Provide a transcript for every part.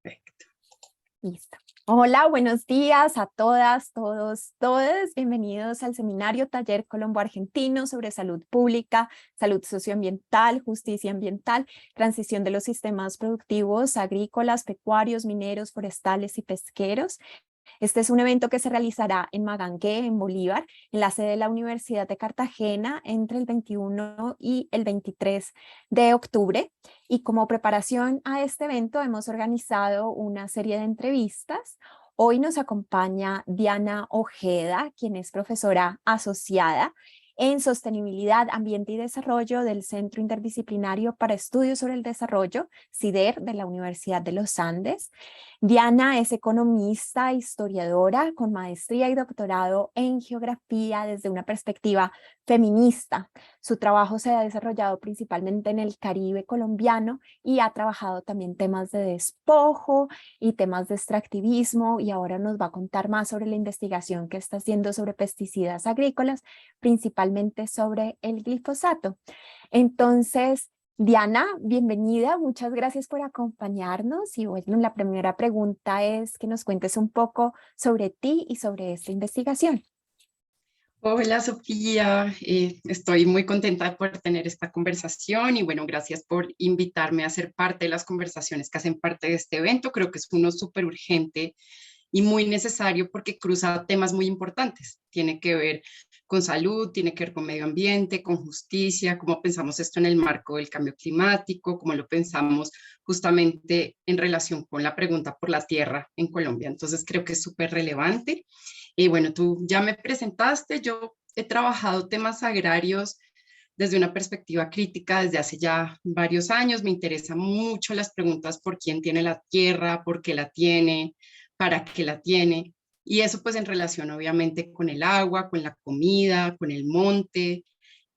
Perfecto. Listo. Hola, buenos días a todas, todos, todes. Bienvenidos al seminario Taller Colombo-Argentino sobre salud pública, salud socioambiental, justicia ambiental, transición de los sistemas productivos agrícolas, pecuarios, mineros, forestales y pesqueros. Este es un evento que se realizará en Magangué, en Bolívar, en la sede de la Universidad de Cartagena entre el 21 y el 23 de octubre. Y como preparación a este evento hemos organizado una serie de entrevistas. Hoy nos acompaña Diana Ojeda, quien es profesora asociada en Sostenibilidad, Ambiente y Desarrollo del Centro Interdisciplinario para Estudios sobre el Desarrollo, CIDER, de la Universidad de los Andes. Diana es economista, historiadora con maestría y doctorado en geografía desde una perspectiva feminista. Su trabajo se ha desarrollado principalmente en el Caribe colombiano y ha trabajado también temas de despojo y temas de extractivismo, y ahora nos va a contar más sobre la investigación que está haciendo sobre pesticidas agrícolas, principalmente sobre el glifosato. Entonces, Diana, bienvenida, muchas gracias por acompañarnos. Y bueno, la primera pregunta es que nos cuentes un poco sobre ti y sobre esta investigación. Hola Sofía, estoy muy contenta por tener esta conversación y bueno, gracias por invitarme a ser parte de las conversaciones que hacen parte de este evento. Creo que es uno súper urgente y muy necesario porque cruza temas muy importantes. Tiene que ver con salud, tiene que ver con medio ambiente, con justicia, cómo pensamos esto en el marco del cambio climático, cómo lo pensamos justamente en relación con la pregunta por la tierra en Colombia. Entonces creo que es súper relevante. Y bueno, tú ya me presentaste, yo he trabajado temas agrarios desde una perspectiva crítica desde hace ya varios años. Me interesan mucho las preguntas por quién tiene la tierra, por qué la tiene, para qué la tiene. Y eso pues en relación obviamente con el agua, con la comida, con el monte.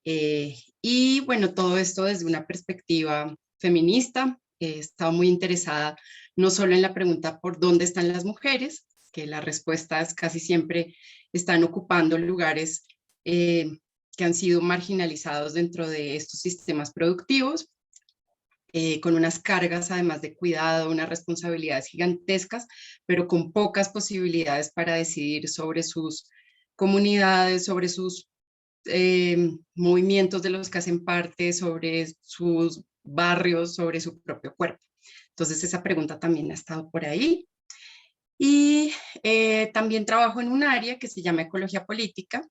Y bueno, todo esto desde una perspectiva feminista. He estado muy interesada no solo en la pregunta por dónde están las mujeres, que las respuestas casi siempre están ocupando lugares que han sido marginalizados dentro de estos sistemas productivos, con unas cargas además de cuidado, unas responsabilidades gigantescas, pero con pocas posibilidades para decidir sobre sus comunidades, sobre sus movimientos de los que hacen parte, sobre sus barrios, sobre su propio cuerpo. Entonces esa pregunta también ha estado por ahí. Y también trabajo en un área que se llama ecología política,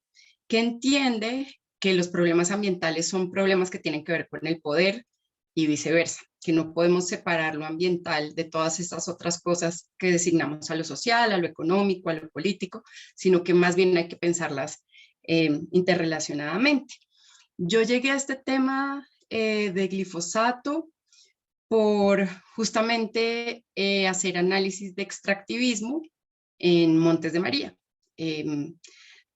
que entiende que los problemas ambientales son problemas que tienen que ver con el poder y viceversa, que no podemos separar lo ambiental de todas estas otras cosas que designamos a lo social, a lo económico, a lo político, sino que más bien hay que pensarlas interrelacionadamente. Yo llegué a este tema de glifosato por justamente hacer análisis de extractivismo en Montes de María.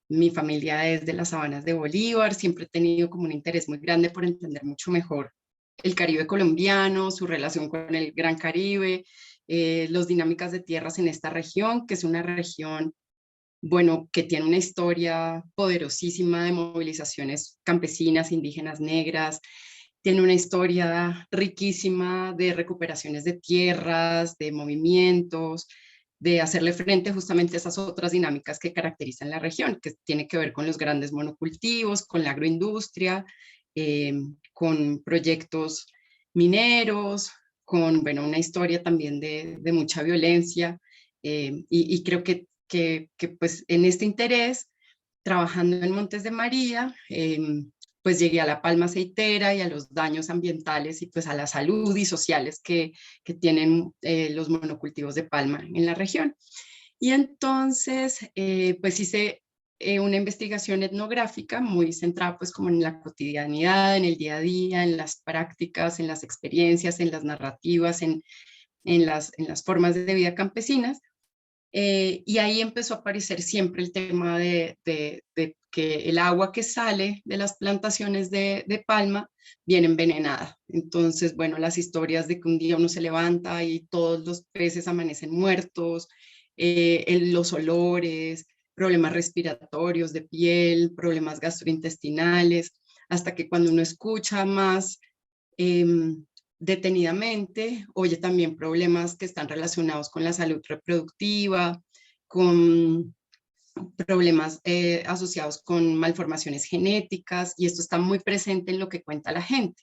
Mi familia es de las sabanas de Bolívar, siempre he tenido como un interés muy grande por entender mucho mejor el Caribe colombiano, su relación con el Gran Caribe, las dinámicas de tierras en esta región, que es una región, bueno, que tiene una historia poderosísima de movilizaciones campesinas, indígenas, negras, tiene una historia riquísima de recuperaciones de tierras, de movimientos, de hacerle frente justamente a esas otras dinámicas que caracterizan la región, que tiene que ver con los grandes monocultivos, con la agroindustria, con proyectos mineros, con bueno, una historia también de mucha violencia. Y creo que pues en este interés, trabajando en Montes de María, pues llegué a la palma aceitera y a los daños ambientales y pues a la salud y sociales que tienen los monocultivos de palma en la región. Y entonces, pues hice una investigación etnográfica muy centrada pues como en la cotidianidad, en el día a día, en las prácticas, en las experiencias, en las narrativas, en las formas de vida campesinas. Y ahí empezó a aparecer siempre el tema de que el agua que sale de las plantaciones de palma viene envenenada. Entonces, bueno, las historias de que un día uno se levanta y todos los peces amanecen muertos, los olores, problemas respiratorios de piel, problemas gastrointestinales, hasta que cuando uno escucha más, eh, detenidamente, oye también problemas que están relacionados con la salud reproductiva, con problemas asociados con malformaciones genéticas, y esto está muy presente en lo que cuenta la gente.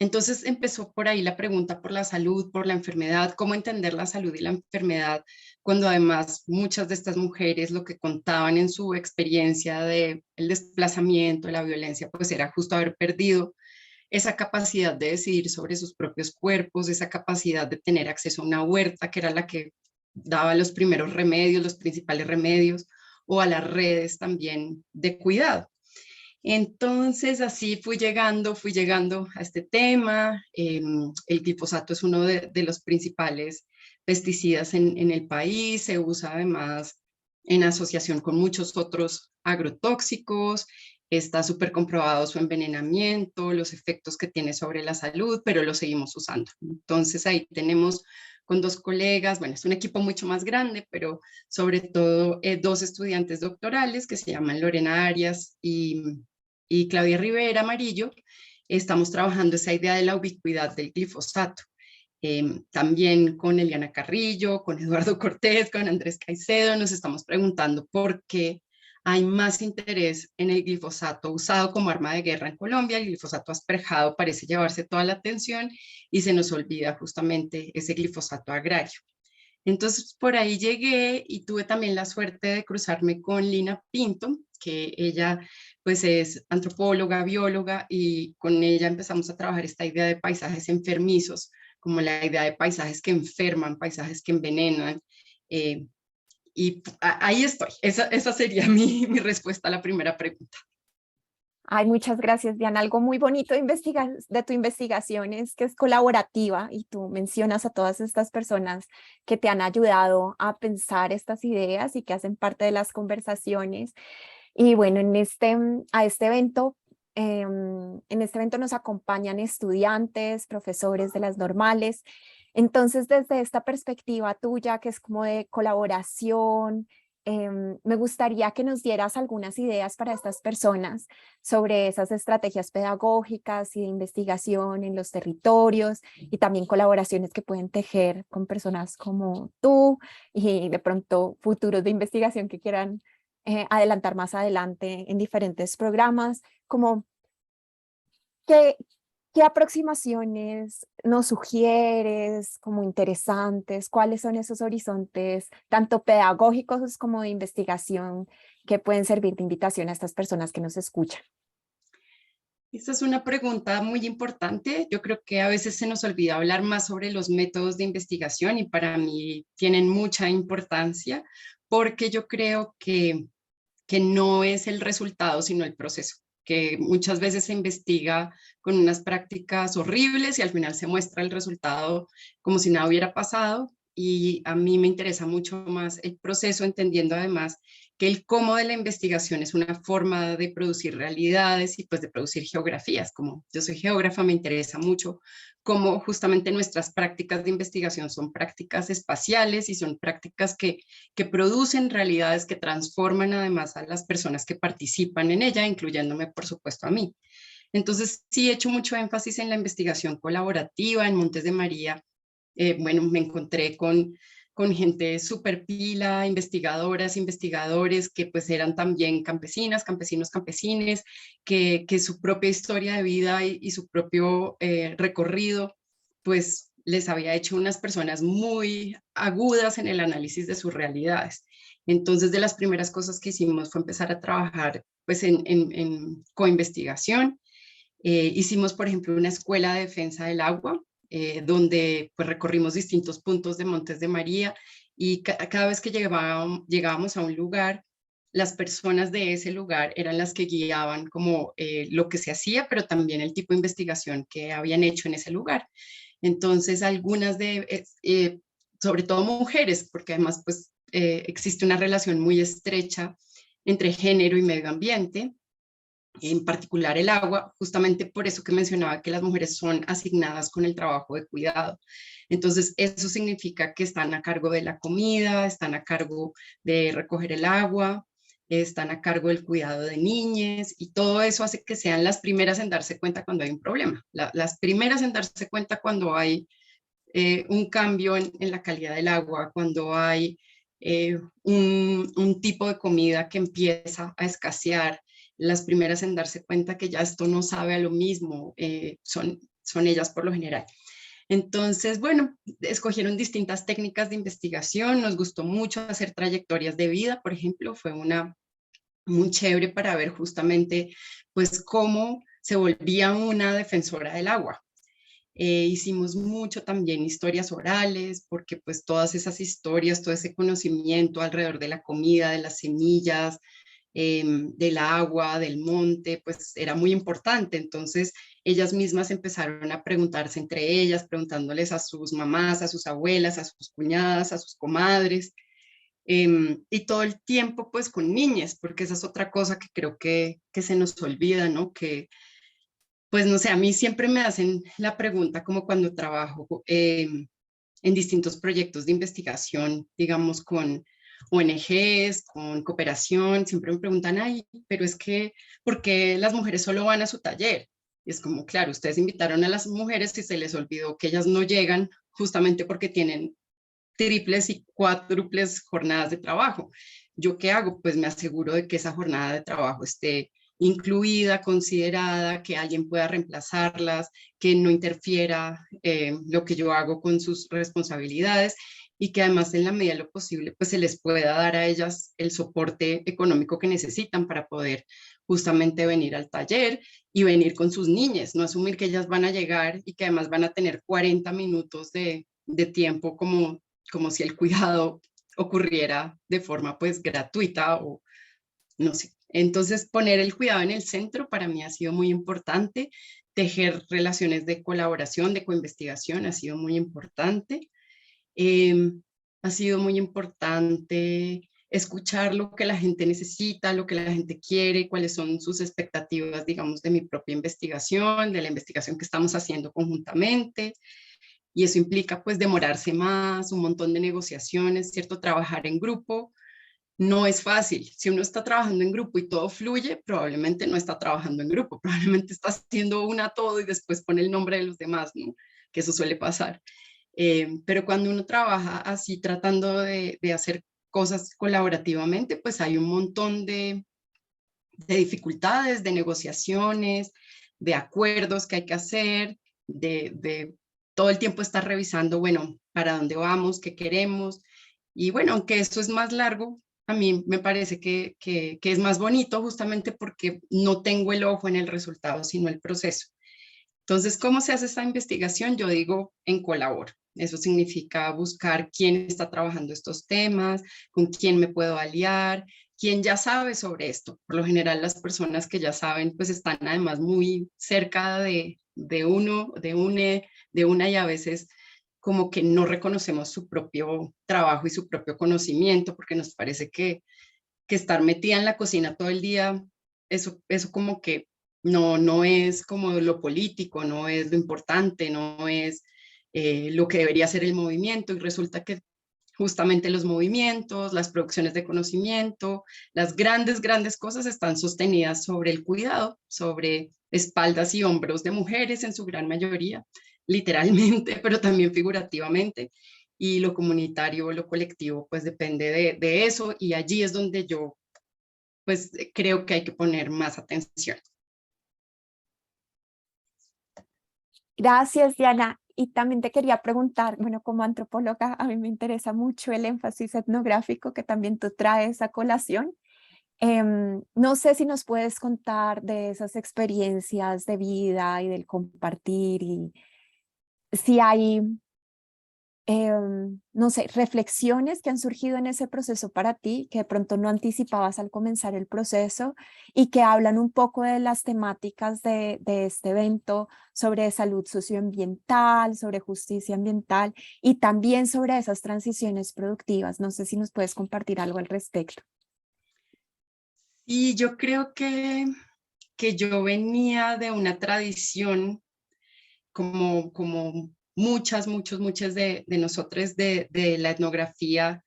Entonces empezó por ahí la pregunta por la salud, por la enfermedad, cómo entender la salud y la enfermedad, cuando además muchas de estas mujeres lo que contaban en su experiencia de el desplazamiento, la violencia, pues era justo haber perdido esa capacidad de decidir sobre sus propios cuerpos, esa capacidad de tener acceso a una huerta, que era la que daba los primeros remedios, los principales remedios, o a las redes también de cuidado. Entonces así fui llegando a este tema. El glifosato es uno de los principales pesticidas en el país, se usa además en asociación con muchos otros agrotóxicos, está súper comprobado su envenenamiento, los efectos que tiene sobre la salud, pero lo seguimos usando. Entonces ahí tenemos con dos colegas, bueno, es un equipo mucho más grande, pero sobre todo dos estudiantes doctorales que se llaman Lorena Arias y Claudia Rivera Amarillo. Estamos trabajando esa idea de la ubicuidad del glifosato. También con Eliana Carrillo, con Eduardo Cortés, con Andrés Caicedo, nos estamos preguntando por qué hay más interés en el glifosato usado como arma de guerra en Colombia. El glifosato asperjado parece llevarse toda la atención y se nos olvida justamente ese glifosato agrario. Entonces por ahí llegué y tuve también la suerte de cruzarme con Lina Pinto, que ella pues es antropóloga, bióloga, y con ella empezamos a trabajar esta idea de paisajes enfermizos, como la idea de paisajes que enferman, paisajes que envenenan. Y ahí estoy. Esa sería mi respuesta a la primera pregunta. Ay, muchas gracias, Diana. Algo muy bonito de tu investigación es que es colaborativa y tú mencionas a todas estas personas que te han ayudado a pensar estas ideas y que hacen parte de las conversaciones. Y bueno, en este evento nos acompañan estudiantes, profesores de las normales. Entonces, desde esta perspectiva tuya, que es como de colaboración, me gustaría que nos dieras algunas ideas para estas personas sobre esas estrategias pedagógicas y de investigación en los territorios y también colaboraciones que pueden tejer con personas como tú y de pronto futuros de investigación que quieran adelantar más adelante en diferentes programas, como ¿qué, qué aproximaciones nos sugieres como interesantes? ¿Cuáles son esos horizontes, tanto pedagógicos como de investigación, que pueden servir de invitación a estas personas que nos escuchan? Esta es una pregunta muy importante. Yo creo que a veces se nos olvida hablar más sobre los métodos de investigación y para mí tienen mucha importancia porque yo creo que no es el resultado, sino el proceso, que muchas veces se investiga con unas prácticas horribles y al final se muestra el resultado como si nada hubiera pasado. Y a mí me interesa mucho más el proceso, entendiendo además que el cómo de la investigación es una forma de producir realidades y pues de producir geografías. Como yo soy geógrafa, me interesa mucho cómo justamente nuestras prácticas de investigación son prácticas espaciales y son prácticas que producen realidades que transforman además a las personas que participan en ella, incluyéndome por supuesto a mí. Entonces sí he hecho mucho énfasis en la investigación colaborativa. En Montes de María, bueno, me encontré con gente súper pila, investigadoras, investigadores que pues eran también campesinas, campesinos, campesines, que su propia historia de vida y su propio recorrido pues les había hecho unas personas muy agudas en el análisis de sus realidades. Entonces, de las primeras cosas que hicimos fue empezar a trabajar pues en coinvestigación. Hicimos, por ejemplo, una escuela de defensa del agua, donde pues recorrimos distintos puntos de Montes de María y cada vez que llegábamos a un lugar, las personas de ese lugar eran las que guiaban como lo que se hacía, pero también el tipo de investigación que habían hecho en ese lugar. Entonces, algunas sobre todo mujeres, porque además pues existe una relación muy estrecha entre género y medio ambiente, en particular el agua, justamente por eso que mencionaba que las mujeres son asignadas con el trabajo de cuidado. Entonces, eso significa que están a cargo de la comida, están a cargo de recoger el agua, están a cargo del cuidado de niñas y todo eso hace que sean las primeras en darse cuenta cuando hay un problema, las primeras en darse cuenta cuando hay un cambio en la calidad del agua, cuando hay un tipo de comida que empieza a escasear, las primeras en darse cuenta que ya esto no sabe a lo mismo, son ellas por lo general. Entonces, bueno, escogieron distintas técnicas de investigación, nos gustó mucho hacer trayectorias de vida, por ejemplo, fue una muy chévere para ver justamente pues cómo se volvía una defensora del agua. Hicimos mucho también historias orales, porque pues todas esas historias, todo ese conocimiento alrededor de la comida, de las semillas, del agua, del monte, pues era muy importante. Entonces ellas mismas empezaron a preguntarse entre ellas, preguntándoles a sus mamás, a sus abuelas, a sus cuñadas, a sus comadres, y todo el tiempo pues con niñas, porque esa es otra cosa que creo que se nos olvida, ¿no? Que pues no sé, a mí siempre me hacen la pregunta como cuando trabajo en distintos proyectos de investigación, digamos con ONGs, con cooperación, siempre me preguntan, ay, pero es que, ¿por qué las mujeres solo van a su taller? Y es como, claro, ustedes invitaron a las mujeres y se les olvidó que ellas no llegan justamente porque tienen triples y cuádruples jornadas de trabajo. ¿Yo qué hago? Pues me aseguro de que esa jornada de trabajo esté incluida, considerada, que alguien pueda reemplazarlas, que no interfiera lo que yo hago con sus responsabilidades y que además en la medida de lo posible pues se les pueda dar a ellas el soporte económico que necesitan para poder justamente venir al taller y venir con sus niñas, no asumir que ellas van a llegar y que además van a tener 40 minutos de tiempo como si el cuidado ocurriera de forma pues gratuita o no sé. Entonces poner el cuidado en el centro para mí ha sido muy importante, tejer relaciones de colaboración, de coinvestigación ha sido muy importante. Eh, Ha sido muy importante escuchar lo que la gente necesita, lo que la gente quiere, cuáles son sus expectativas, digamos, de mi propia investigación, de la investigación que estamos haciendo conjuntamente. Y eso implica pues demorarse más, un montón de negociaciones, ¿cierto? Trabajar en grupo no es fácil. Si uno está trabajando en grupo y todo fluye, probablemente no está trabajando en grupo, probablemente está haciendo una todo y después pone el nombre de los demás, ¿no? Que eso suele pasar. Pero cuando uno trabaja así tratando de hacer cosas colaborativamente, pues hay un montón de dificultades, de negociaciones, de acuerdos que hay que hacer, de todo el tiempo estar revisando, bueno, para dónde vamos, qué queremos. Y bueno, aunque esto es más largo, a mí me parece que es más bonito justamente porque no tengo el ojo en el resultado, sino el proceso. Entonces, ¿cómo se hace esta investigación? Yo digo en colabor. Eso significa buscar quién está trabajando estos temas, con quién me puedo aliar, quién ya sabe sobre esto. Por lo general, las personas que ya saben, pues están además muy cerca de uno, de una y a veces como que no reconocemos su propio trabajo y su propio conocimiento porque nos parece que estar metida en la cocina todo el día, eso como que no es como lo político, no es lo importante, no es lo que debería ser el movimiento y resulta que justamente los movimientos, las producciones de conocimiento, las grandes, grandes cosas están sostenidas sobre el cuidado, sobre espaldas y hombros de mujeres en su gran mayoría, literalmente, pero también figurativamente. Y lo comunitario, lo colectivo, pues depende de eso y allí es donde yo pues creo que hay que poner más atención. Gracias, Diana. Y también te quería preguntar, bueno, como antropóloga, a mí me interesa mucho el énfasis etnográfico que también tú traes a colación. No sé si nos puedes contar de esas experiencias de vida y del compartir y si hay, no sé, reflexiones que han surgido en ese proceso para ti, que de pronto no anticipabas al comenzar el proceso y que hablan un poco de las temáticas de este evento sobre salud socioambiental, sobre justicia ambiental y también sobre esas transiciones productivas. No sé si nos puedes compartir algo al respecto. Y yo creo que yo venía de una tradición como muchas de nosotros de la etnografía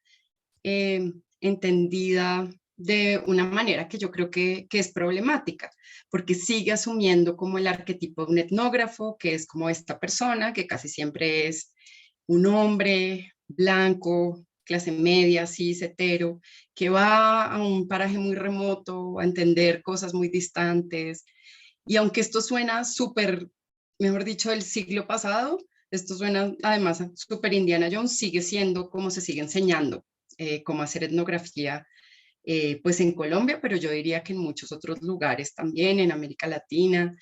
entendida de una manera que yo creo que es problemática, porque sigue asumiendo como el arquetipo de un etnógrafo, que es como esta persona, que casi siempre es un hombre blanco, clase media, cis, hetero, que va a un paraje muy remoto a entender cosas muy distantes. Y aunque esto suena súper, mejor dicho, del siglo pasado, esto suena además súper Indiana Jones, sigue siendo como se sigue enseñando cómo hacer etnografía pues en Colombia, pero yo diría que en muchos otros lugares también, en América Latina.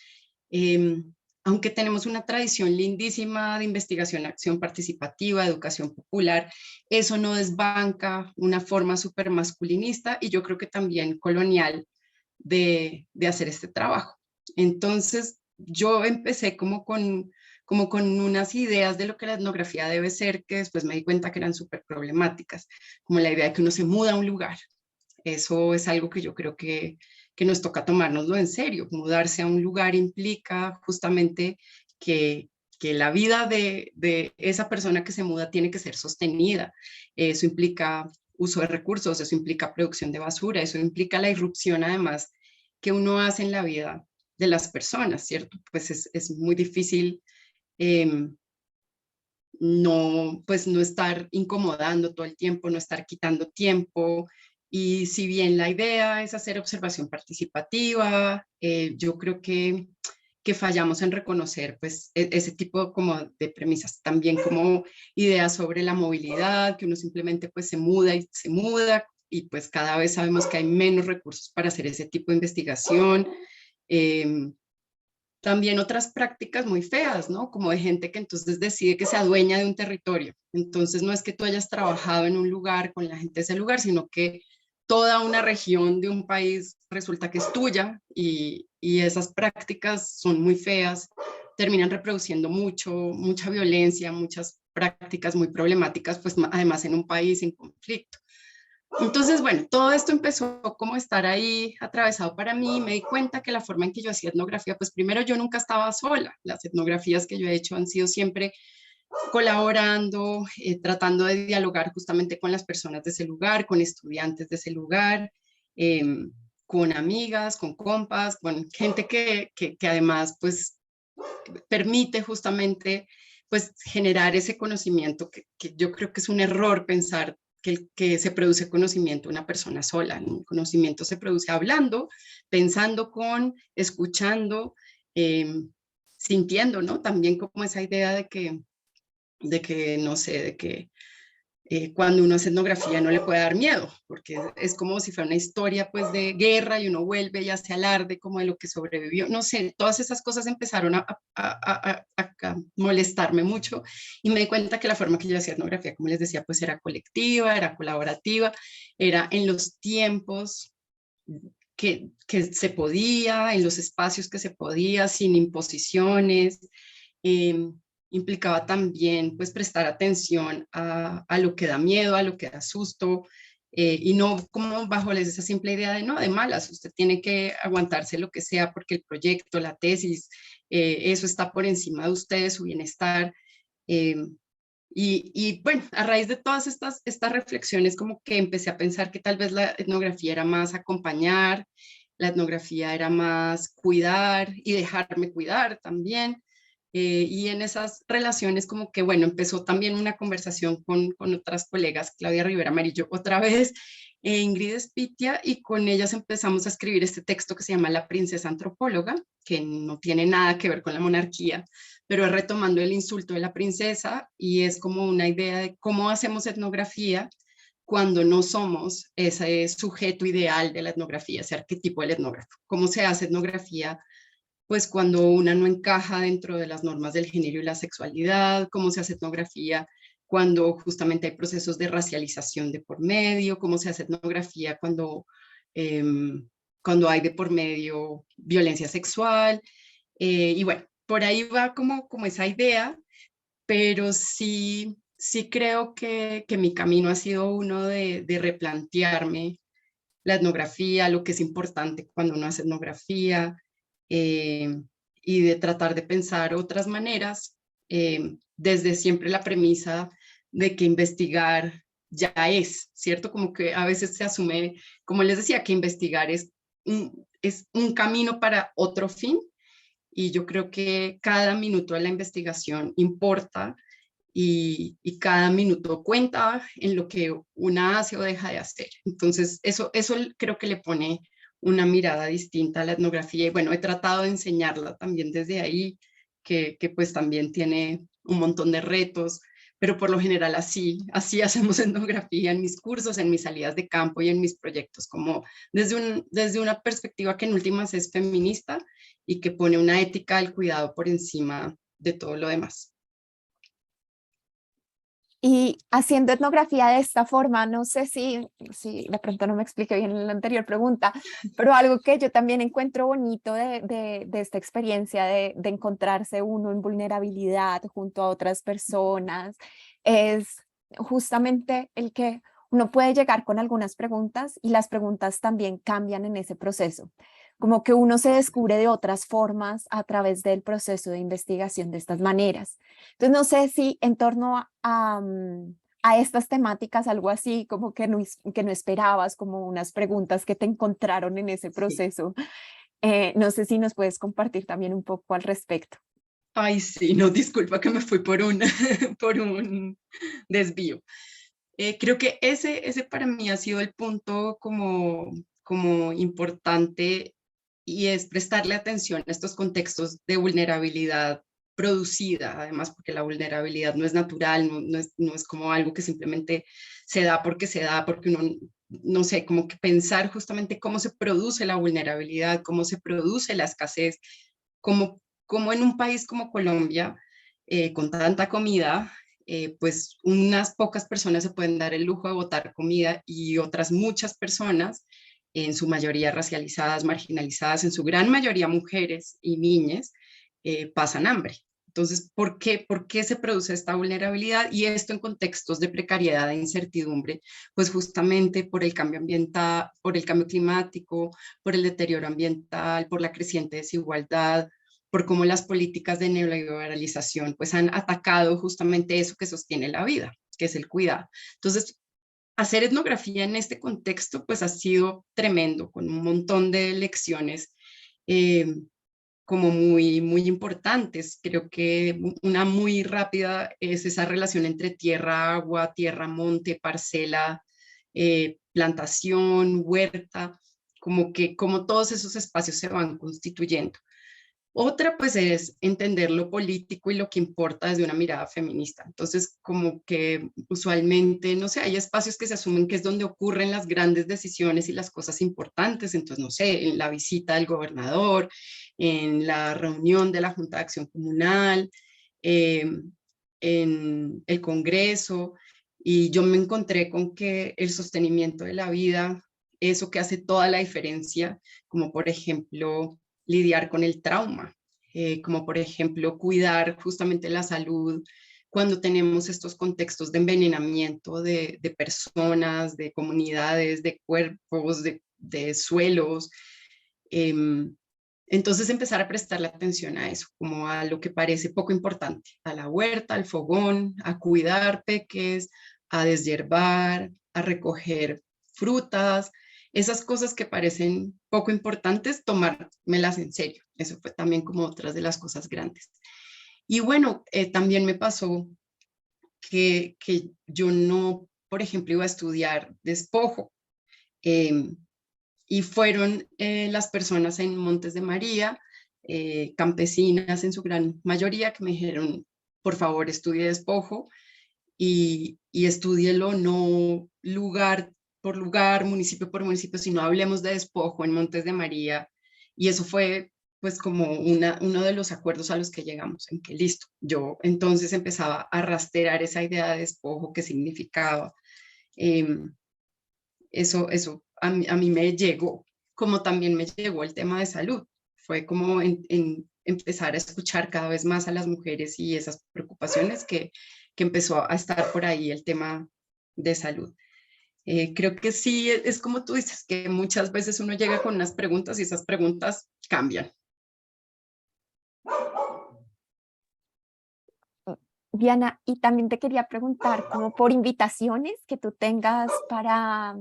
Eh, Aunque tenemos una tradición lindísima de investigación, acción participativa, educación popular, eso no desbanca una forma súper masculinista y yo creo que también colonial de hacer este trabajo. Entonces, yo empecé como con unas ideas de lo que la etnografía debe ser, que después me di cuenta que eran súper problemáticas, como la idea de que uno se muda a un lugar. Eso es algo que yo creo que nos toca tomárnoslo en serio. Mudarse a un lugar implica justamente que, que la vida de esa persona que se muda tiene que ser sostenida. Eso implica uso de recursos, eso implica producción de basura, eso implica la irrupción además que uno hace en la vida de las personas, ¿cierto? Pues es muy difícil eh, no, pues no estar incomodando todo el tiempo, no estar quitando tiempo. Y si bien la idea es hacer observación participativa, yo creo que fallamos en reconocer pues ese tipo como de premisas, también como ideas sobre la movilidad, que uno simplemente pues se muda y se muda y pues cada vez sabemos que hay menos recursos para hacer ese tipo de investigación. Eh, También otras prácticas muy feas, ¿no? Como de gente que entonces decide que se adueña de un territorio. Entonces no es que tú hayas trabajado en un lugar con la gente de ese lugar, sino que toda una región de un país resulta que es tuya y esas prácticas son muy feas, terminan reproduciendo mucha violencia, muchas prácticas muy problemáticas, pues además en un país en conflicto. Entonces, bueno, todo esto empezó como a estar ahí atravesado para mí. Me di cuenta que la forma en que yo hacía etnografía, pues primero yo nunca estaba sola. Las etnografías que yo he hecho han sido siempre colaborando, tratando de dialogar justamente con las personas de ese lugar, con estudiantes de ese lugar, eh, con amigas, con compas, con gente que además pues permite justamente pues generar ese conocimiento que yo creo que es un error pensar que se produce conocimiento una persona sola, ¿no? El conocimiento se produce hablando, pensando con, escuchando, eh, sintiendo, ¿no? También como esa idea de que no sé, de que cuando uno hace etnografía no le puede dar miedo, porque es como si fuera una historia pues de guerra y uno vuelve y hace alarde como de lo que sobrevivió. No sé, todas esas cosas empezaron a molestarme mucho y me di cuenta que la forma que yo hacía etnografía, como les decía, pues era colectiva, era colaborativa, era en los tiempos que se podía, en los espacios que se podía, sin imposiciones. Eh, Implicaba también pues prestar atención a lo que da miedo, a lo que da susto, y no como bajo esa simple idea de no, de malas, usted tiene que aguantarse lo que sea porque el proyecto, la tesis, eso está por encima de usted, su bienestar. eh, y bueno, a raíz de todas estas reflexiones, como que empecé a pensar que tal vez la etnografía era más acompañar, la etnografía era más cuidar y dejarme cuidar también. Y en esas relaciones como que, bueno, empezó también una conversación con otras colegas, Claudia Rivera Amarillo, otra vez, Ingrid Espitia, y con ellas empezamos a escribir este texto que se llama La princesa antropóloga, que no tiene nada que ver con la monarquía, pero es retomando el insulto de la princesa y es como una idea de cómo hacemos etnografía cuando no somos ese sujeto ideal de la etnografía, ese arquetipo del etnógrafo. ¿Cómo se hace etnografía? Pues cuando una no encaja dentro de las normas del género y la sexualidad, cómo se hace etnografía cuando justamente hay procesos de racialización de por medio, cómo se hace etnografía eh, cuando hay de por medio violencia sexual. Y bueno, por ahí va como esa idea, pero sí creo que mi camino ha sido uno de replantearme la etnografía, lo que es importante cuando uno hace etnografía, eh, y de tratar de pensar otras maneras, desde siempre la premisa de que investigar ya es, ¿cierto? Como que a veces se asume, como les decía, que investigar es un camino para otro fin, y yo creo que cada minuto de la investigación importa, y cada minuto cuenta en lo que una hace o deja de hacer. Entonces, eso creo que le pone una mirada distinta a la etnografía, y bueno, he tratado de enseñarla también desde ahí, que pues también tiene un montón de retos, pero por lo general así hacemos etnografía en mis cursos, en mis salidas de campo y en mis proyectos, como desde una perspectiva que en últimas es feminista y que pone una ética del cuidado por encima de todo lo demás. Y haciendo etnografía de esta forma, no sé si de pronto no me expliqué bien en la anterior pregunta, pero algo que yo también encuentro bonito de esta experiencia de encontrarse uno en vulnerabilidad junto a otras personas es justamente el que uno puede llegar con algunas preguntas y las preguntas también cambian en ese proceso. Como que uno se descubre de otras formas a través del proceso de investigación de estas maneras. Entonces, no sé si en torno a estas temáticas, algo así como que no esperabas, como unas preguntas que te encontraron en ese Sí. proceso, no sé si nos puedes compartir también un poco al respecto. Ay, sí, no, disculpa que me fui por un, por un desvío. Creo que ese para mí ha sido el punto como importante, y es prestarle atención a estos contextos de vulnerabilidad producida, además, porque la vulnerabilidad no es natural, no es como algo que simplemente se da, porque uno, no sé, como que pensar justamente cómo se produce la vulnerabilidad, cómo se produce la escasez, como en un país como Colombia, con tanta comida, pues unas pocas personas se pueden dar el lujo de botar comida, y otras muchas personas, en su mayoría racializadas, marginalizadas, en su gran mayoría mujeres y niñas, pasan hambre. Entonces, ¿por qué se produce esta vulnerabilidad? Y esto en contextos de precariedad e incertidumbre, pues justamente por el cambio ambiental, por el cambio climático, por el deterioro ambiental, por la creciente desigualdad, por cómo las políticas de neoliberalización pues han atacado justamente eso que sostiene la vida, que es el cuidado. Entonces, hacer etnografía en este contexto pues ha sido tremendo, con un montón de lecciones eh, como muy importantes. Creo que una muy rápida es esa relación entre tierra, agua, tierra, monte, parcela, plantación, huerta, como todos esos espacios se van constituyendo. Otra pues es entender lo político y lo que importa desde una mirada feminista. Entonces, como que usualmente, no sé, hay espacios que se asumen que es donde ocurren las grandes decisiones y las cosas importantes. Entonces, no sé, en la visita del gobernador, en la reunión de la Junta de Acción Comunal, eh, en el Congreso. Y yo me encontré con que el sostenimiento de la vida, eso que hace toda la diferencia, como por ejemplo lidiar con el trauma, como por ejemplo cuidar justamente la salud cuando tenemos estos contextos de envenenamiento de personas, de comunidades, de cuerpos, de suelos. Eh, entonces empezar a prestarle atención a eso, como a lo que parece poco importante, a la huerta, al fogón, a cuidar peques, a deshiervar, a recoger frutas, esas cosas que parecen poco importantes, tomármelas en serio. Eso fue también como otras de las cosas grandes. Y bueno, también me pasó que yo no, por ejemplo, iba a estudiar despojo. Eh, y fueron las personas en Montes de María, campesinas en su gran mayoría, que me dijeron, por favor, estudie despojo, y estúdielo no lugar por lugar, municipio por municipio, sino hablemos de despojo en Montes de María. Y eso fue pues como uno de los acuerdos a los que llegamos, en que listo, yo entonces empezaba a rastrear esa idea de despojo, qué significaba. Eso a mí me llegó, como también me llegó el tema de salud. Fue como en empezar a escuchar cada vez más a las mujeres y esas preocupaciones, que empezó a estar por ahí el tema de salud. Creo que sí, es como tú dices, que muchas veces uno llega con unas preguntas y esas preguntas cambian. Diana, y también te quería preguntar, como por invitaciones que tú tengas para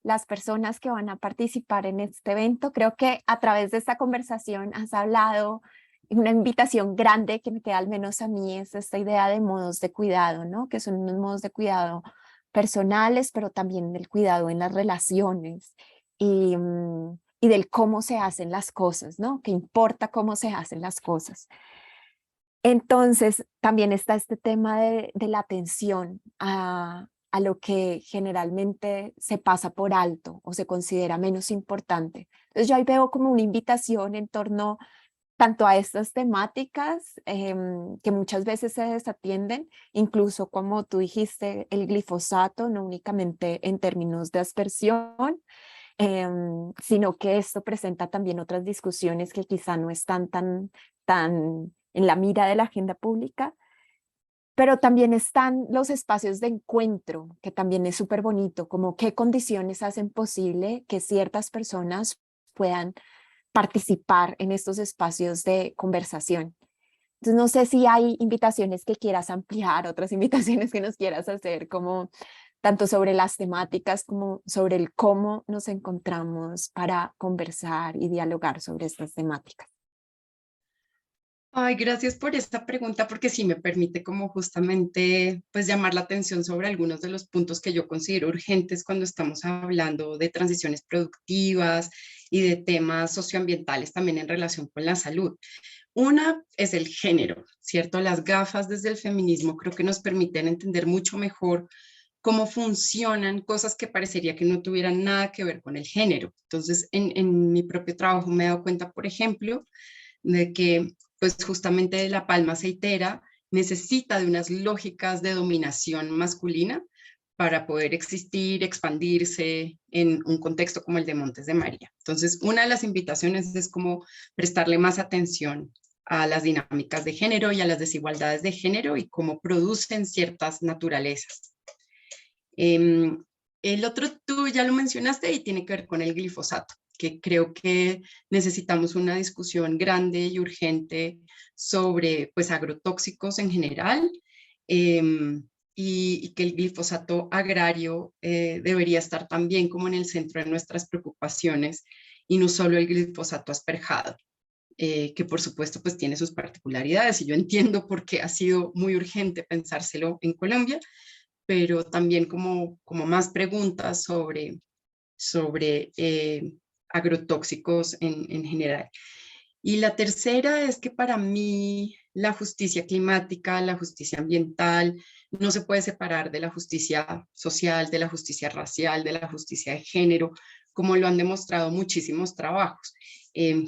las personas que van a participar en este evento. Creo que a través de esta conversación has hablado, una invitación grande que me queda al menos a mí es esta idea de modos de cuidado, ¿no? Que son unos modos de cuidado personales, pero también del cuidado en las relaciones y del cómo se hacen las cosas, ¿no? Que importa cómo se hacen las cosas. Entonces, también está este tema de la atención a lo que generalmente se pasa por alto o se considera menos importante. Entonces, yo ahí veo como una invitación en torno tanto a estas temáticas que muchas veces se desatienden, incluso como tú dijiste, el glifosato, no únicamente en términos de aspersión, sino que esto presenta también otras discusiones que quizá no están tan en la mira de la agenda pública, pero también están los espacios de encuentro, que también es súper bonito, como qué condiciones hacen posible que ciertas personas puedan participar en estos espacios de conversación. Entonces, no sé si hay invitaciones que quieras ampliar, otras invitaciones que nos quieras hacer, como tanto sobre las temáticas como sobre el cómo nos encontramos para conversar y dialogar sobre estas temáticas. Ay, gracias por esta pregunta porque sí me permite como justamente pues llamar la atención sobre algunos de los puntos que yo considero urgentes cuando estamos hablando de transiciones productivas y de temas socioambientales también en relación con la salud. Una es el género, ¿cierto? Las gafas desde el feminismo creo que nos permiten entender mucho mejor cómo funcionan cosas que parecería que no tuvieran nada que ver con el género. Entonces, en mi propio trabajo me he dado cuenta, por ejemplo, de que pues justamente la palma aceitera necesita de unas lógicas de dominación masculina para poder existir, expandirse en un contexto como el de Montes de María. Entonces, una de las invitaciones es como prestarle más atención a las dinámicas de género y a las desigualdades de género y cómo producen ciertas naturalezas. El otro tú ya lo mencionaste y tiene que ver con el glifosato, que creo que necesitamos una discusión grande y urgente sobre pues agrotóxicos en general, y que el glifosato agrario debería estar también como en el centro de nuestras preocupaciones y no solo el glifosato asperjado. Que por supuesto pues tiene sus particularidades y yo entiendo por qué ha sido muy urgente pensárselo en Colombia, pero también como más preguntas sobre agrotóxicos en general. Y la tercera es que para mí la justicia climática, la justicia ambiental, no se puede separar de la justicia social, de la justicia racial, de la justicia de género, como lo han demostrado muchísimos trabajos.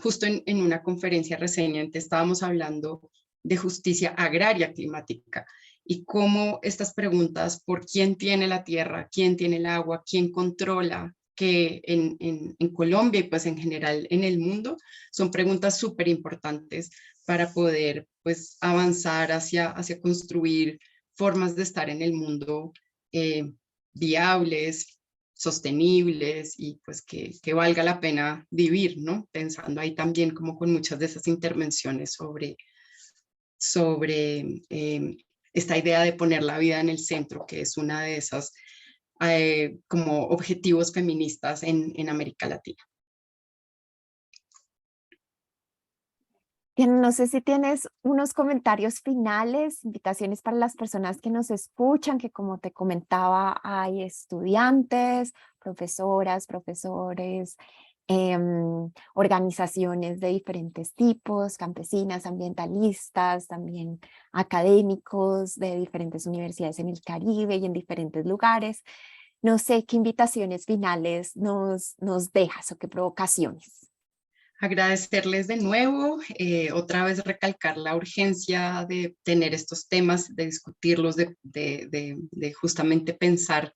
Justo en una conferencia reciente estábamos hablando de justicia agraria climática y cómo estas preguntas por quién tiene la tierra, quién tiene el agua, quién controla, que en Colombia y pues en general en el mundo son preguntas súper importantes para poder pues avanzar hacia construir formas de estar en el mundo viables, sostenibles y pues que valga la pena vivir, ¿no? Pensando ahí también como con muchas de esas intervenciones sobre esta idea de poner la vida en el centro, que es una de esas como objetivos feministas en América Latina. No sé si tienes unos comentarios finales, invitaciones para las personas que nos escuchan, que como te comentaba, hay estudiantes, profesoras, profesores, organizaciones de diferentes tipos, campesinas, ambientalistas, también académicos de diferentes universidades en el Caribe y en diferentes lugares. No sé qué invitaciones finales nos dejas o qué provocaciones. Agradecerles de nuevo, otra vez recalcar la urgencia de tener estos temas, de discutirlos, de justamente pensar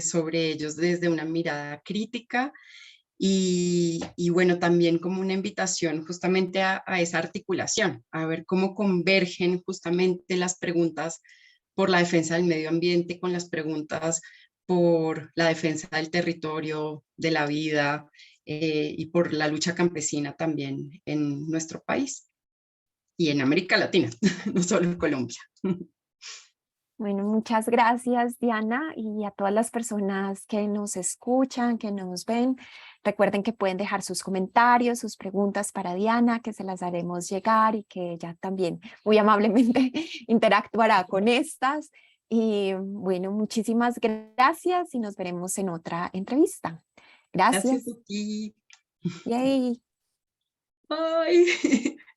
sobre ellos desde una mirada crítica y bueno, también como una invitación justamente a esa articulación, a ver cómo convergen justamente las preguntas por la defensa del medio ambiente con las preguntas por la defensa del territorio, de la vida y por la lucha campesina también en nuestro país. y en América Latina, no solo en Colombia. Bueno, muchas gracias, Diana, y a todas las personas que nos escuchan, que nos ven. Recuerden que pueden dejar sus comentarios, sus preguntas para Diana, que se las haremos llegar y que ella también muy amablemente interactuará con estas. Y bueno, muchísimas gracias y nos veremos en otra entrevista. Gracias a Gracias. ti. Yay. Bye.